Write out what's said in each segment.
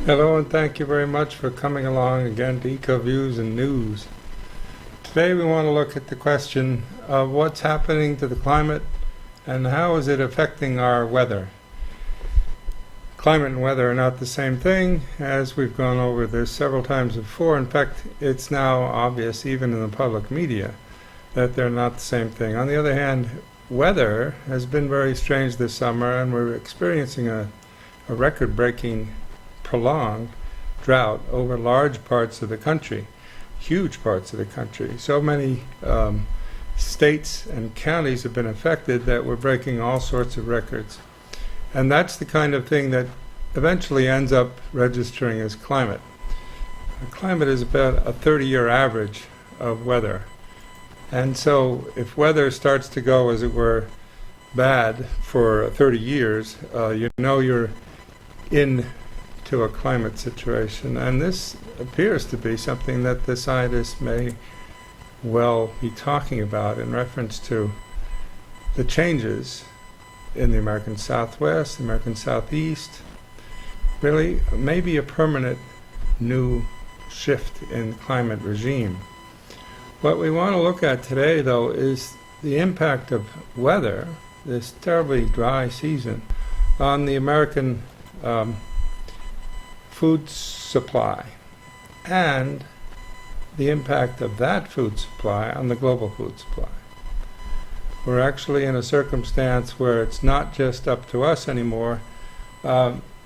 Hello, and thank you very much for coming along again to EcoViews and News. Today we want to look at the question of what's happening to the climate and how is it affecting our weather. Climate and weather are not the same thing, as we've gone over this several times before. In fact, it's now obvious, even in the public media, that they're not the same thing. On the other hand, weather has been very strange this summer, and we're experiencing a record-breaking prolonged drought over large parts of the country, huge parts of the country. So many states and counties have been affected that we're breaking all sorts of records. And that's the kind of thing that eventually ends up registering as climate. Climate is about a 30-year average of weather. And so if weather starts to go, as it were, bad for 30 years, you know you're into a climate situation. And this appears to be something that the scientists may well be talking about in reference to the changes in the American Southwest, the American Southeast, really maybe a permanent new shift in climate regime. What we want to look at today, though, is the impact of weather, this terribly dry season, on the American food supply and the impact of that food supply on the global food supply. We're actually in a circumstance where it's not just up to us anymore.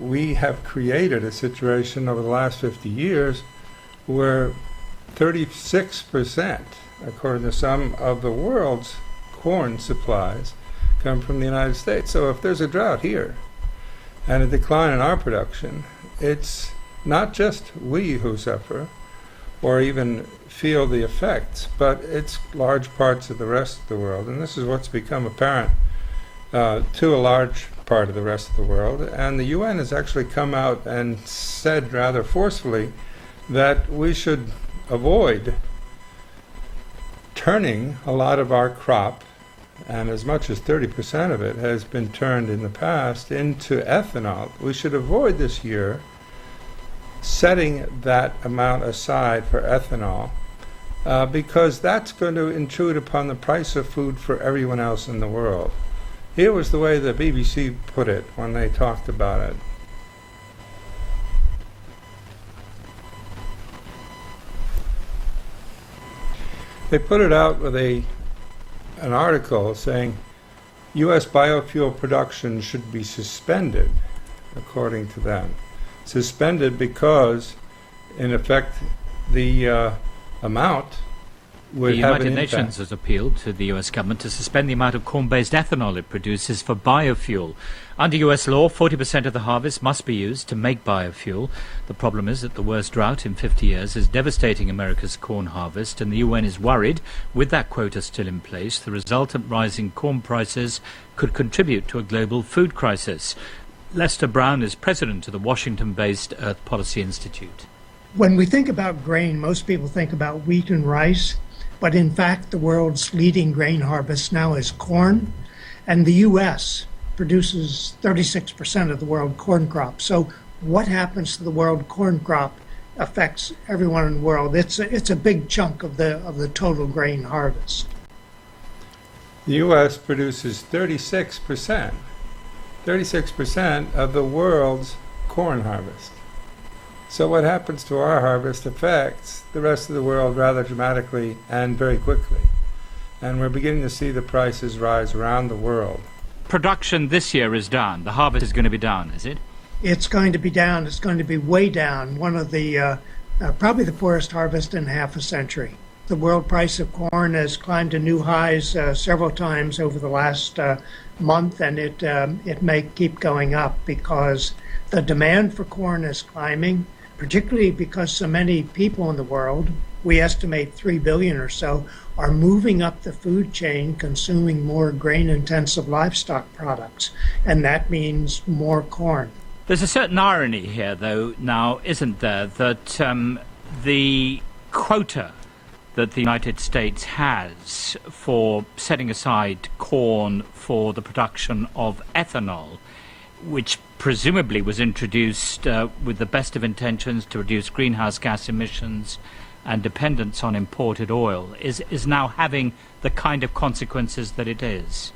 We have created a situation over the last 50 years where 36%, according to some of the world's corn supplies, come from the United States. So if there's a drought here and a decline in our production, it's not just we who suffer or even feel the effects, but it's large parts of the rest of the world. And this is what's become apparent to a large part of the rest of the world. And the UN has actually come out and said rather forcefully that we should avoid turning a lot of our crop, and as much as 30% of it has been turned in the past, into ethanol. We should avoid this year setting that amount aside for ethanol because that's going to intrude upon the price of food for everyone else in the world. Here was the way the BBC put it when they talked about it. They put it out with an article saying U.S. biofuel production should be suspended, according to them. Suspended because, in effect, the amount would have an impact. The United Nations has appealed to the U.S. government to suspend the amount of corn-based ethanol it produces for biofuel. Under U.S. law, 40% of the harvest must be used to make biofuel. The problem is that the worst drought in 50 years is devastating America's corn harvest, and the UN is worried, with that quota still in place, the resultant rise in corn prices could contribute to a global food crisis. Lester Brown is president of the Washington-based Earth Policy Institute. When we think about grain, most people think about wheat and rice, but in fact the world's leading grain harvest now is corn, and the U.S. produces 36% of the world corn crop. So what happens to the world corn crop affects everyone in the world. It's a big chunk of the total grain harvest. The U.S. produces 36% of the world's corn harvest. So what happens to our harvest affects the rest of the world rather dramatically and very quickly. And we're beginning to see the prices rise around the world. Production this year is down. The harvest is going to be down, is it? It's going to be down. It's going to be way down. One of the, probably the poorest harvest in half a century. The world price of corn has climbed to new highs several times over the last month, and it may keep going up because the demand for corn is climbing, particularly because so many people in the world, we estimate 3 billion or so, are moving up the food chain, consuming more grain-intensive livestock products, and that means more corn. There's a certain irony here, though, now, isn't there, that the quota that the United States has for setting aside corn for the production of ethanol which presumably was introduced with the best of intentions to reduce greenhouse gas emissions and dependence on imported oil, is now having the kind of consequences that it is.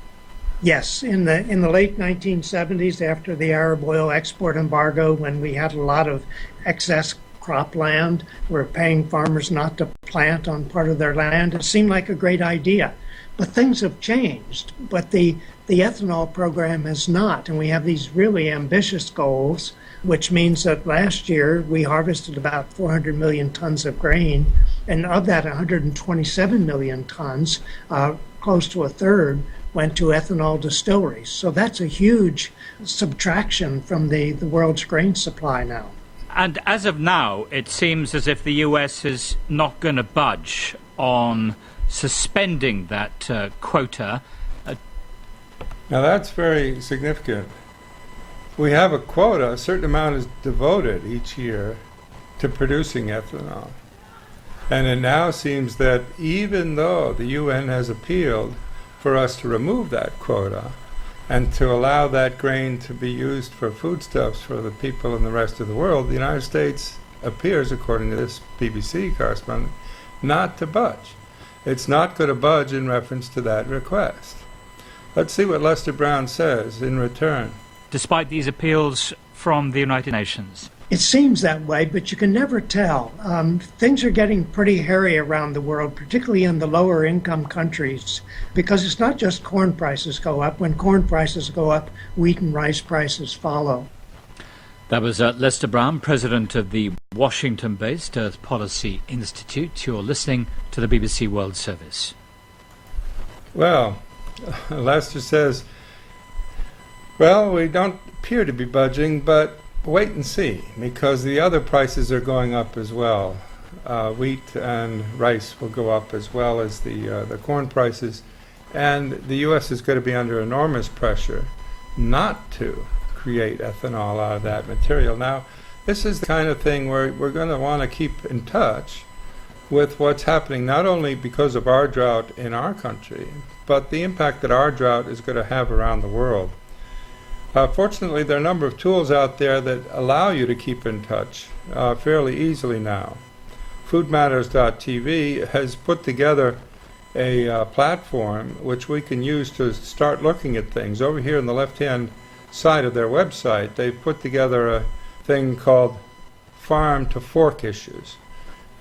Yes, in the late 1970s, after the Arab oil export embargo, when we had a lot of excess cropland, we're paying farmers not to plant on part of their land, it seemed like a great idea. But things have changed. But the ethanol program has not, and we have these really ambitious goals, which means that last year we harvested about 400 million tons of grain, and of that 127 million tons, close to a third, went to ethanol distilleries. So that's a huge subtraction from the world's grain supply now. And as of now, it seems as if the US is not going to budge on suspending that quota. Now that's very significant. We have a quota, a certain amount is devoted each year to producing ethanol. And it now seems that even though the UN has appealed for us to remove that quota and to allow that grain to be used for foodstuffs for the people in the rest of the world, the United States appears, according to this BBC correspondent, not to budge. It's not going to budge in reference to that request. Let's see what Lester Brown says in return. Despite these appeals from the United Nations. It seems that way, but you can never tell. Things are getting pretty hairy around the world, particularly in the lower income countries, because it's not just corn prices go up. When corn prices go up, wheat and rice prices follow. That was Lester Brown, president of the Washington-based Earth Policy Institute. You're listening to the BBC World Service. Well, Lester says, well, we don't appear to be budging, but wait and see, because the other prices are going up as well. Wheat and rice will go up as well as the corn prices, and the U.S. is going to be under enormous pressure not to create ethanol out of that material. Now, this is the kind of thing where we're going to want to keep in touch with what's happening, not only because of our drought in our country, but the impact that our drought is going to have around the world. Fortunately, there are a number of tools out there that allow you to keep in touch fairly easily now. Foodmatters.tv has put together a platform which we can use to start looking at things. Over here on the left-hand side of their website, they've put together a thing called Farm to Fork Issues.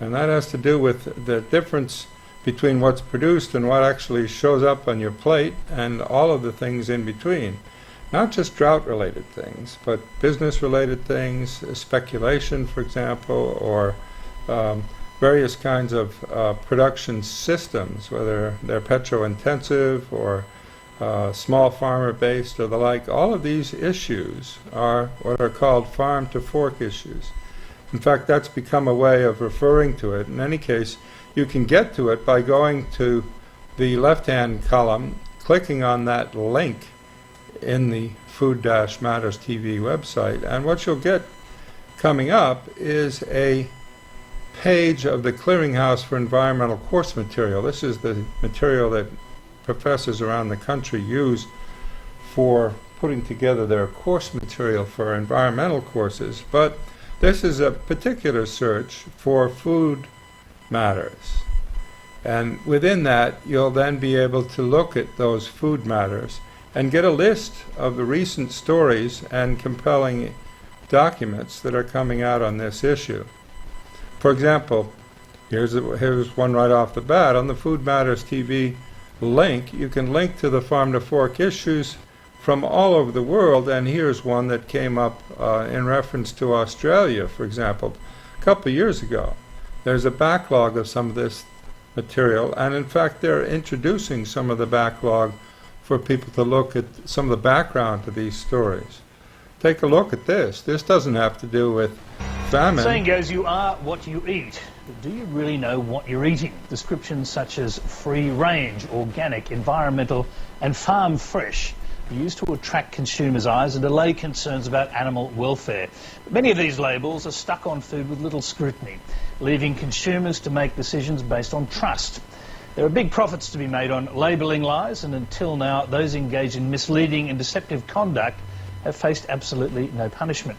And that has to do with the difference between what's produced and what actually shows up on your plate and all of the things in between. Not just drought-related things, but business-related things, speculation, for example, or various kinds of production systems, whether they're petro-intensive or small farmer-based or the like. All of these issues are what are called farm-to-fork issues. In fact, that's become a way of referring to it. In any case, you can get to it by going to the left-hand column, clicking on that link in the Food-Matters TV website, and what you'll get coming up is a page of the Clearinghouse for Environmental Course Material. This is the material that professors around the country use for putting together their course material for environmental courses, but this is a particular search for food matters. And within that, you'll then be able to look at those food matters and get a list of the recent stories and compelling documents that are coming out on this issue. For example, here's one right off the bat. On the Food Matters TV link, you can link to the Farm to Fork issues from all over the world, and here's one that came up in reference to Australia, for example, a couple of years ago. There's a backlog of some of this material, and in fact they're introducing some of the backlog for people to look at some of the background to these stories. Take a look at this. This doesn't have to do with famine. Saying goes, you are what you eat. But do you really know what you're eating? Descriptions such as free range, organic, environmental and farm fresh are used to attract consumers' eyes and allay concerns about animal welfare. But many of these labels are stuck on food with little scrutiny, leaving consumers to make decisions based on trust. There are big profits to be made on labelling lies, and until now those engaged in misleading and deceptive conduct have faced absolutely no punishment.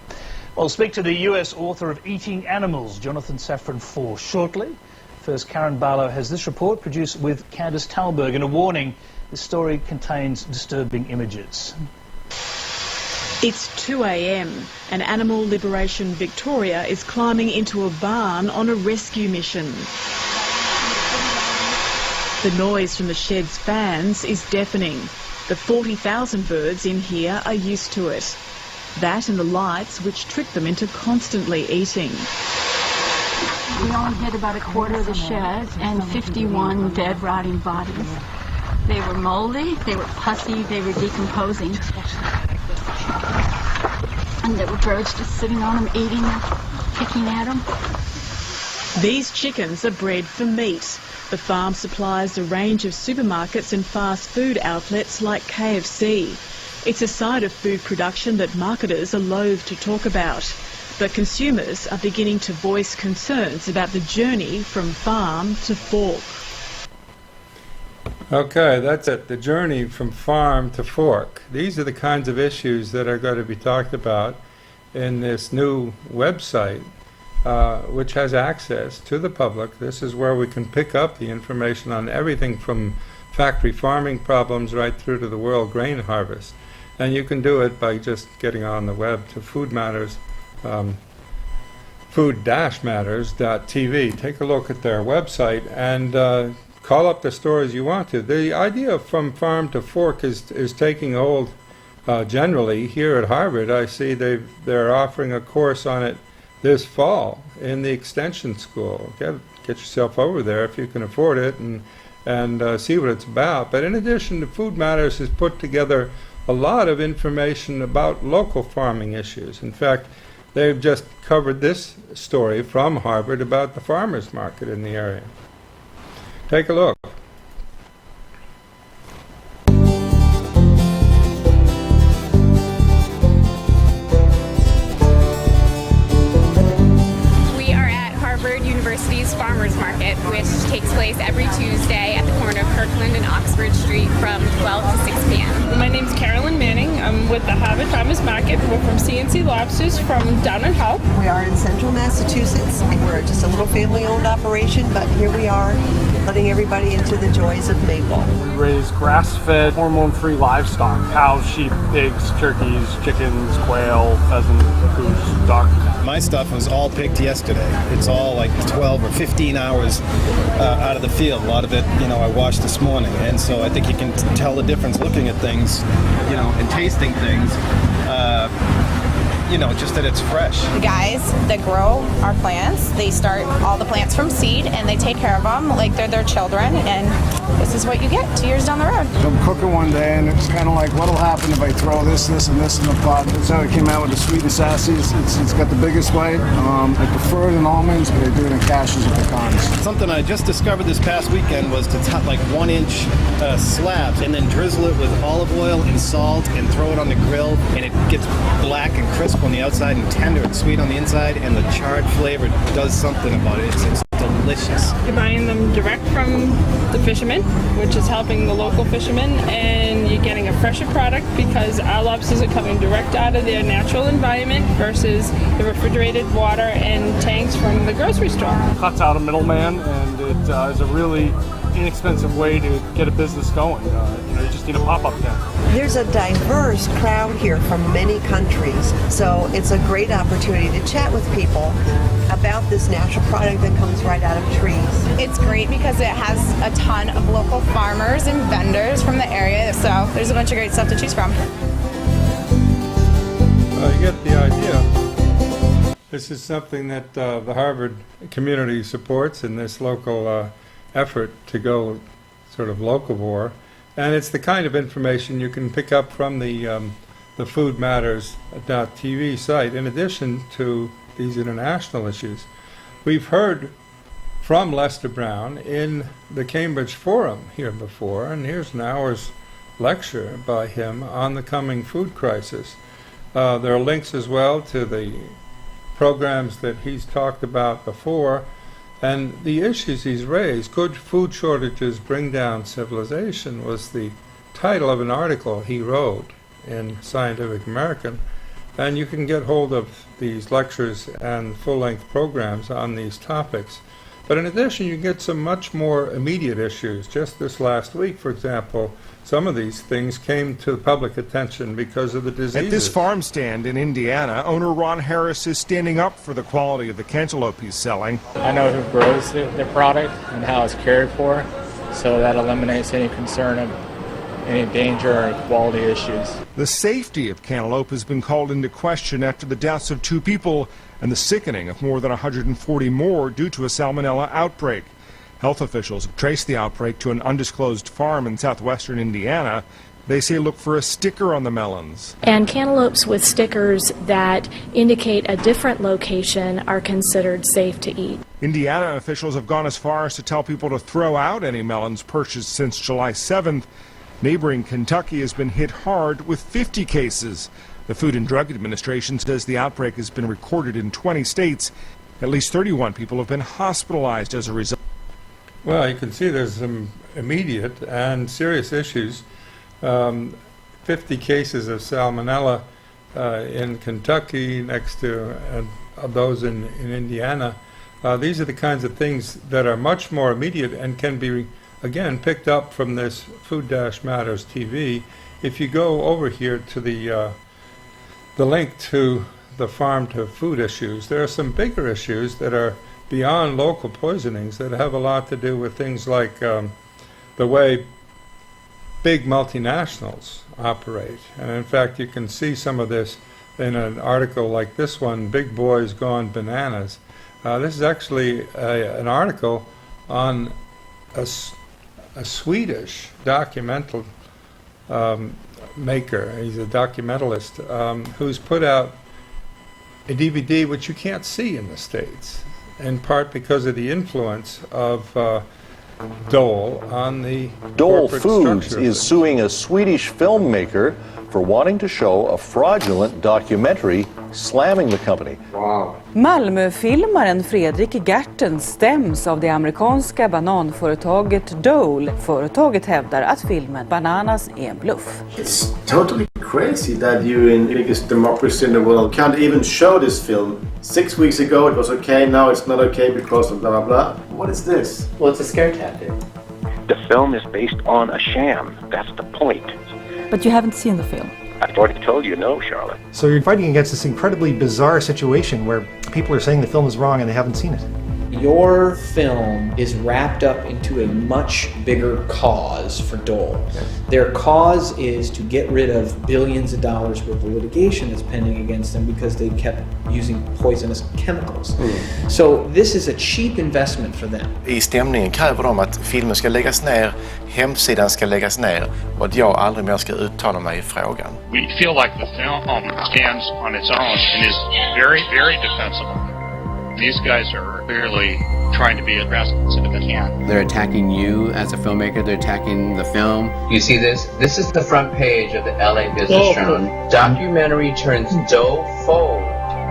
We'll speak to the US author of Eating Animals, Jonathan Safran Foer, shortly. First, Karen Barlow has this report produced with Candice Talberg, and a warning: this story contains disturbing images. It's 2 a.m. and Animal Liberation Victoria is climbing into a barn on a rescue mission. The noise from the shed's fans is deafening. The 40,000 birds in here are used to it. That and the lights, which trick them into constantly eating. We only hit about a quarter of the shed and 51 dead, rotting bodies. They were moldy, they were pussy, they were decomposing. And there were birds just sitting on them, eating them, picking at them. These chickens are bred for meat. The farm supplies a range of supermarkets and fast food outlets like KFC. It's a side of food production that marketers are loath to talk about. But consumers are beginning to voice concerns about the journey from farm to fork. Okay, that's it. The journey from farm to fork. These are the kinds of issues that are going to be talked about in this new website, which has access to the public. This is where we can pick up the information on everything from factory farming problems right through to the world grain harvest. And you can do it by just getting on the web to Food Matters, food-matters.tv. Take a look at their website and call up the stories you want to. The idea of from farm to fork is taking hold generally. Here at Harvard, I see they're offering a course on it this fall in the extension school. Get yourself over there if you can afford it and see what it's about. But in addition, the Food Matters has put together a lot of information about local farming issues. In fact, they've just covered this story from Harvard about the farmers market in the area. Take a look. We are at Harvard University's Farmers Market, which takes place every Tuesday at the corner of Kirkland and Oxford Street from 12 to 6 p.m. My name's Carolyn Manning. I'm with the Harvard Farmers Market. We're from CNC Lobsters from down in Hope. We are in central Massachusetts. We're just a little family-owned operation, but here we are letting everybody into the joys of maple. We raise grass-fed, hormone-free livestock: cows, sheep, pigs, turkeys, chickens, quail, pheasant, goose, duck. My stuff was all picked yesterday. It's all like 12 or 15 hours out of the field. A lot of it, I washed this morning. And so I think you can tell the difference looking at things, and tasting things, just that it's fresh. The guys that grow our plants, they start all the plants from seed and they take care of them like they're their children, and this is what you get 2 years down the road. I'm cooking one day and it's kind of like, what'll happen if I throw this, and this in the pot? That's how it came out with the sweet and sassy. It's got the biggest bite. I prefer it in almonds, but I do it in cashews and pecans. Something I just discovered this past weekend was to top like 1-inch slabs and then drizzle it with olive oil and salt and throw it on the grill, and it gets black and crisp on the outside and tender and sweet on the inside, and the charred flavor does something about it. It's delicious. You're buying them direct from the fishermen, which is helping the local fishermen, and you're getting a fresher product because our lobsters are coming direct out of their natural environment versus the refrigerated water and tanks from the grocery store. Cuts out a middleman, and it is a really inexpensive way to get a business going. You just need a pop-up tent. There's a diverse crowd here from many countries, so it's a great opportunity to chat with people about this natural product that comes right out of trees. It's great because it has a ton of local farmers and vendors from the area, so there's a bunch of great stuff to choose from. You get the idea. This is something that the Harvard community supports in this local effort to go sort of locavore, and it's the kind of information you can pick up from the foodmatters.tv site in addition to these international issues. We've heard from Lester Brown in the Cambridge Forum here before, and here's an hour's lecture by him on the coming food crisis. There are links as well to the programs that he's talked about before and the issues he's raised. Could food shortages bring down civilization was the title of an article he wrote in Scientific American, and you can get hold of these lectures and full-length programs on these topics. But in addition, you get some much more immediate issues. Just this last week, for example, some of these things came to public attention because of the diseases. At this farm stand in Indiana, owner Ron Harris is standing up for the quality of the cantaloupe he's selling. I know who grows the product and how it's cared for, so that eliminates any concern of any danger or quality issues. The safety of cantaloupe has been called into question after the deaths of 2 people and the sickening of more than 140 more due to a Salmonella outbreak. Health officials have traced the outbreak to an undisclosed farm in southwestern Indiana. They say look for a sticker on the melons. And cantaloupes with stickers that indicate a different location are considered safe to eat. Indiana officials have gone as far as to tell people to throw out any melons purchased since July 7th. Neighboring Kentucky has been hit hard with 50 cases. The Food and Drug Administration says the outbreak has been recorded in 20 states. At least 31 people have been hospitalized as a result. Well, you can see there's some immediate and serious issues. 50 cases of Salmonella in Kentucky next to those in Indiana. These are the kinds of things that are much more immediate and can be, again, picked up from this Food Matters TV. If you go over here to the link to the farm to food issues, there are some bigger issues that are beyond local poisonings that have a lot to do with things like the way big multinationals operate. And in fact, you can see some of this in an article like this one, Big Boys Gone Bananas. This is actually an article on a Swedish documental maker. He's a documentalist who's put out a DVD which you can't see in the States, in part because of the influence of Dole on the Dole corporate Foods structure of is it. suing a Swedish filmmaker for wanting to show a fraudulent documentary slamming the company. Wow. Malmöfilmaren Fredrik Gerten stäms av det amerikanska bananföretaget Dole. Företaget hävdar att filmen Bananas är en bluff. It's totally crazy that you in the biggest democracy in the world can't even show this film. 6 weeks ago it was okay, now it's not okay because of blah blah blah. What is this? Well, it's a scare tactic. The film is based on a sham. That's the point. But you haven't seen the film. I've already told you no, Charlotte. So you're fighting against this incredibly bizarre situation where people are saying the film is wrong and they haven't seen it. Your film is wrapped up into a much bigger cause for Dole. Their cause is to get rid of billions of dollars worth of litigation that's pending against them because they kept using poisonous chemicals. So this is a cheap investment for them. I stämningen kräver de att filmen ska läggas ner, hemsidan ska läggas ner och att jag aldrig mer ska uttala mig i frågan. We feel like the film stands on its own and is very, very defensible. These guys are clearly trying to be as aggressive as they can. They're attacking you as a filmmaker. They're attacking the film. You see this? This is the front page of the LA Business Journal. Documentary turns Doe Fold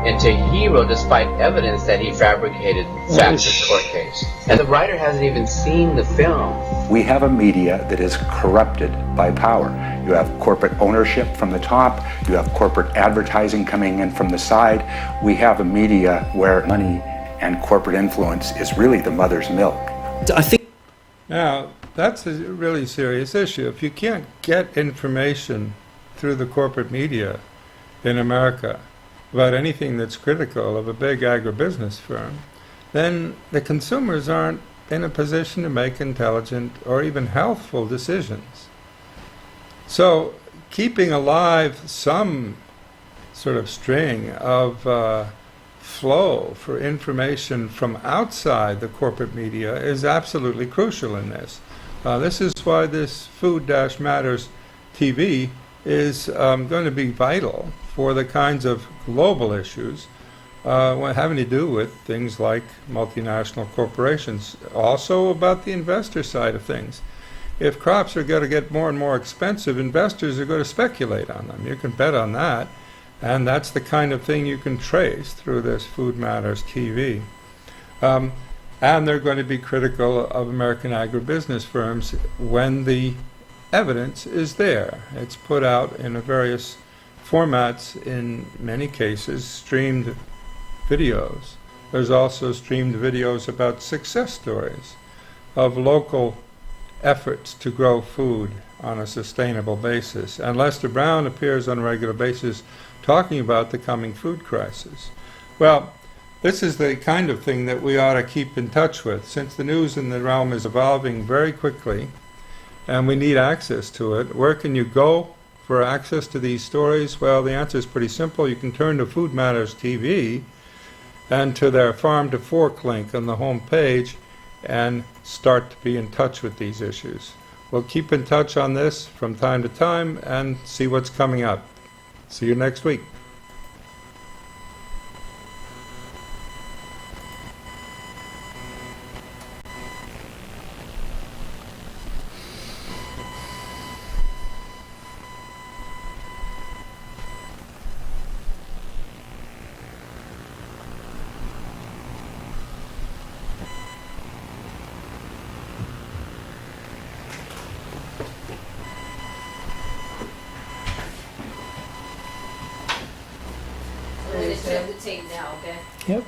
into hero despite evidence that he fabricated facts of court case. And the writer hasn't even seen the film. We have a media that is corrupted by power. You have corporate ownership from the top. You have corporate advertising coming in from the side. We have a media where money and corporate influence is really the mother's milk. I think now, that's a really serious issue. If you can't get information through the corporate media in America about anything that's critical of a big agribusiness firm, then the consumers aren't in a position to make intelligent or even healthful decisions. So keeping alive some sort of string of flow for information from outside the corporate media is absolutely crucial in this. This is why this Food Matters TV is going to be vital for the kinds of global issues having to do with things like multinational corporations. Also about the investor side of things. If crops are going to get more and more expensive, investors are going to speculate on them. You can bet on that. And that's the kind of thing you can trace through this Food Matters TV. And they're going to be critical of American agribusiness firms when the evidence is there. It's put out in various formats, in many cases, streamed videos. There's also streamed videos about success stories of local efforts to grow food on a sustainable basis. And Lester Brown appears on a regular basis talking about the coming food crisis. Well, this is the kind of thing that we ought to keep in touch with, since the news in the realm is evolving very quickly and we need access to it. Where can you go for access to these stories? Well, the answer is pretty simple. You can turn to Food Matters TV and to their Farm to Fork link on the home page and start to be in touch with these issues. We'll keep in touch on this from time to time and see what's coming up. See you next week. I'm going to set the tape now, okay? Yep.